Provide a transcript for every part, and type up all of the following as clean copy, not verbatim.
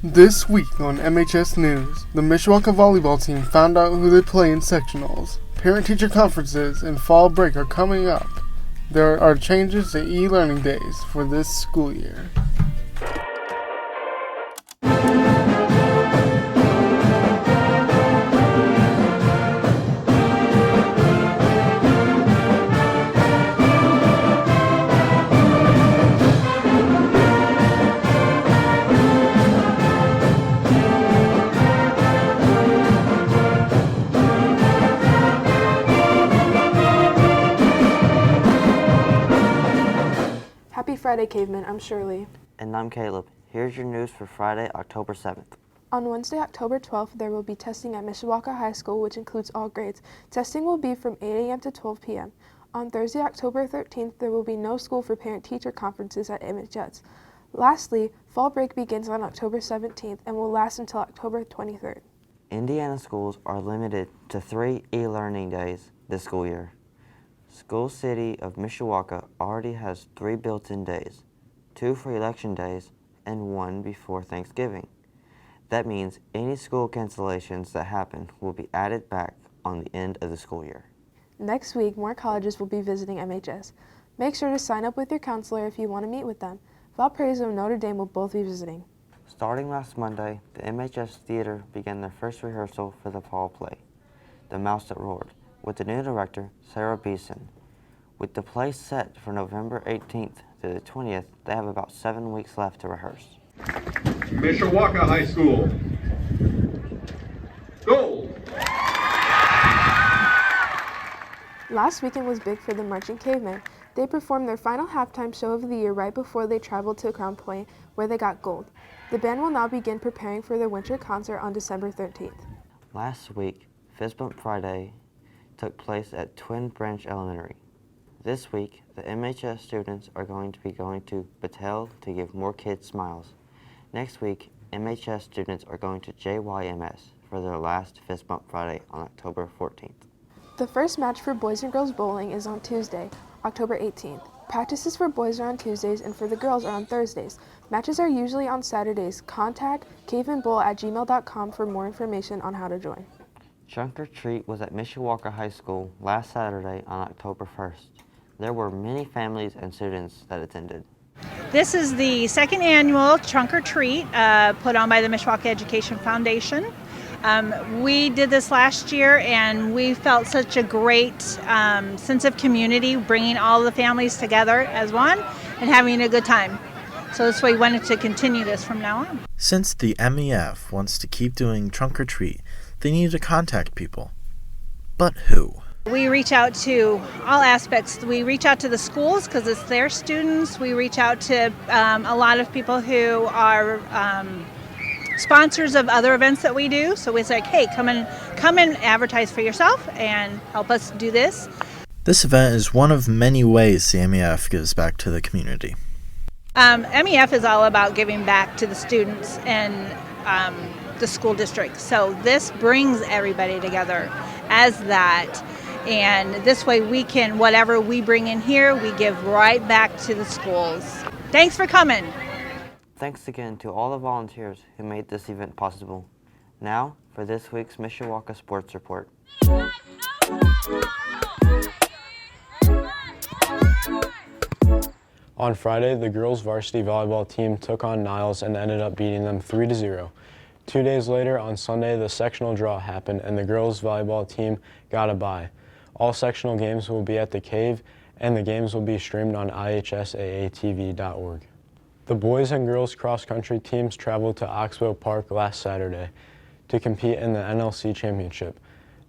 This week on MHS News, the Mishawaka volleyball team found out who they play in sectionals. Parent-teacher conferences and fall break are coming up. There are changes to e-learning days for this school year. Happy Friday, Caveman. I'm Shirley. And I'm Caleb. Here's your news for Friday, October 7th. On Wednesday, October 12th, there will be testing at Mishawaka High School, which includes all grades. Testing will be from 8 a.m. to 12 p.m. On Thursday, October 13th, there will be no school for parent-teacher conferences at MHS. Lastly, fall break begins on October 17th and will last until October 23rd. Indiana schools are limited to 3 e-learning days this school year. School City of Mishawaka already has 3 built-in days, 2 for election days and 1 before Thanksgiving. That means any school cancellations that happen will be added back on the end of the school year. Next week, more colleges will be visiting MHS. Make sure to sign up with your counselor if you want to meet with them. Valparaiso and Notre Dame will both be visiting. Starting last Monday, the MHS Theater began their first rehearsal for the fall play, The Mouse That Roared, with the new director, Sarah Beeson. With the play set for November 18th to the 20th, they have about 7 weeks left to rehearse. Mishawaka High School. Gold. Last weekend was big for the Marching Cavemen. They performed their final halftime show of the year right before they traveled to Crown Point, where they got gold. The band will now begin preparing for their winter concert on December 13th. Last week, Fist Bump Friday took place at Twin Branch Elementary. This week, the MHS students are going to be going to Battelle to give more kids smiles. Next week, MHS students are going to JYMS for their last Fist Bump Friday on October 14th. The first match for boys and girls bowling is on Tuesday, October 18th. Practices for boys are on Tuesdays and for the girls are on Thursdays. Matches are usually on Saturdays. Contact caveandbowl@gmail.com for more information on how to join. Trunk or Treat was at Mishawaka High School last Saturday on October 1st. There were many families and students that attended. This is the second annual Trunk or Treat put on by the Mishawaka Education Foundation. We did this last year and we felt such a great sense of community, bringing all the families together as one and having a good time. So that's why we wanted to continue this from now on. Since the MEF wants to keep doing Trunk or Treat, they need to contact people. But who? We reach out to all aspects. We reach out to the schools because it's their students. We reach out to a lot of people who are sponsors of other events that we do. So we say, hey, come and advertise for yourself and help us do this. This event is one of many ways the MEF gives back to the community. MEF is all about giving back to the students and the school district. So this brings everybody together as that. And this way we can, whatever we bring in here, we give right back to the schools. Thanks for coming. Thanks again to all the volunteers who made this event possible. Now for this week's Mishawaka Sports Report. On Friday, the girls' varsity volleyball team took on Niles and ended up beating them 3-0. 2 days later, on Sunday, the sectional draw happened and the girls' volleyball team got a bye. All sectional games will be at the Cave, and the games will be streamed on IHSAATV.org. The boys and girls cross-country teams traveled to Oxbow Park last Saturday to compete in the NLC Championship.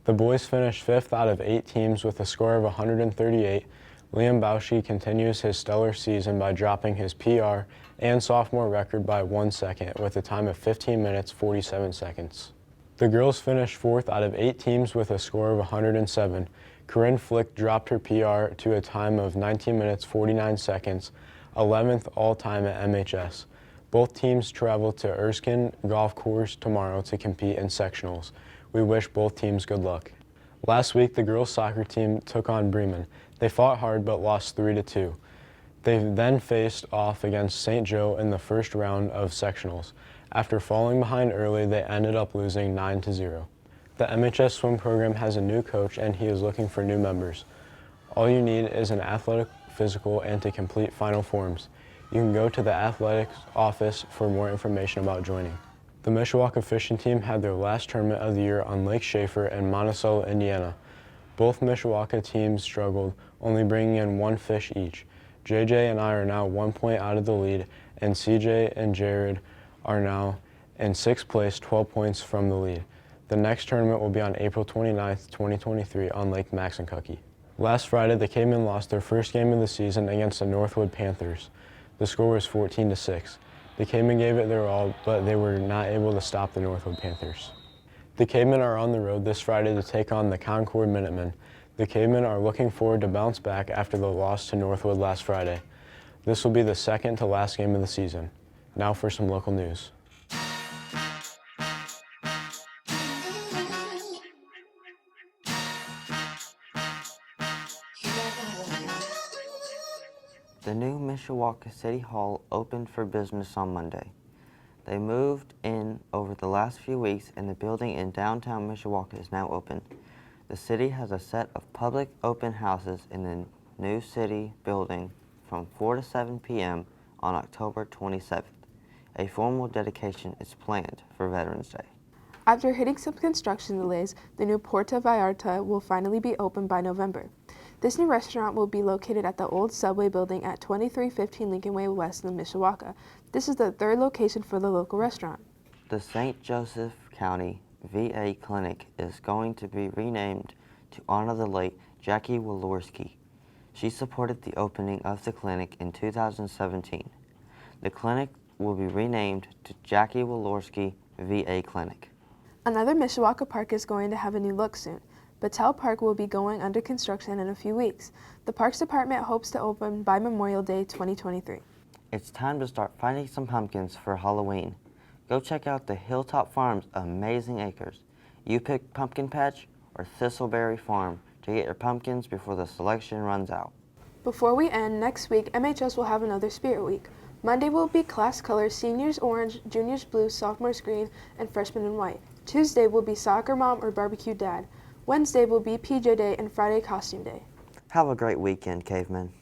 The boys finished 5th out of 8 teams with a score of 138. Liam Bauschy continues his stellar season by dropping his PR and sophomore record by 1 second with a time of 15 minutes 47 seconds. The girls finished 4th out of 8 teams with a score of 107. Corinne Flick dropped her PR to a time of 19 minutes 49 seconds, 11th all-time at MHS. Both teams travel to Erskine Golf Course tomorrow to compete in sectionals. We wish both teams good luck. Last week, the girls' soccer team took on Bremen. They fought hard but lost 3-2. They then faced off against St. Joe in the first round of sectionals. After falling behind early, they ended up losing 9-0. The MHS swim program has a new coach and he is looking for new members. All you need is an athletic physical and to complete final forms. You can go to the athletics office for more information about joining. The Mishawaka fishing team had their last tournament of the year on Lake Schaefer in Monticello, Indiana. Both Mishawaka teams struggled, only bringing in one fish each. JJ and I are now 1 point out of the lead, and CJ and Jared are now in 6th place, 12 points from the lead. The next tournament will be on April 29th, 2023 on Lake Maxinkuckee. Last Friday, the Cavemen lost their first game of the season against the Northwood Panthers. The score was 14-6. The Cavemen gave it their all, but they were not able to stop the Northwood Panthers. The Cavemen are on the road this Friday to take on the Concord Minutemen. The Cavemen are looking forward to bounce back after the loss to Northwood last Friday. This will be the second to last game of the season. Now for some local news. The new Mishawaka City Hall opened for business on Monday. They moved in over the last few weeks and the building in downtown Mishawaka is now open. The city has a set of public open houses in the new city building from 4 to 7 p.m. on October 27th. A formal dedication is planned for Veterans Day. After hitting some construction delays, the new Porta Vallarta will finally be open by November. This new restaurant will be located at the old subway building at 2315 Lincoln Way West in Mishawaka. This is the third location for the local restaurant. The St. Joseph County VA Clinic is going to be renamed to honor the late Jackie Walorski. She supported the opening of the clinic in 2017. The clinic will be renamed to Jackie Walorski VA Clinic. Another Mishawaka park is going to have a new look soon. Battelle Park will be going under construction in a few weeks. The Parks Department hopes to open by Memorial Day 2023. It's time to start finding some pumpkins for Halloween. Go check out the Hilltop Farm's amazing acres. You pick Pumpkin Patch or Thistleberry Farm to get your pumpkins before the selection runs out. Before we end, next week MHS will have another Spirit Week. Monday will be class colors, seniors orange, juniors blue, sophomores green, and freshmen in white. Tuesday will be soccer mom or barbecue dad. Wednesday will be PJ Day and Friday costume day. Have a great weekend, cavemen.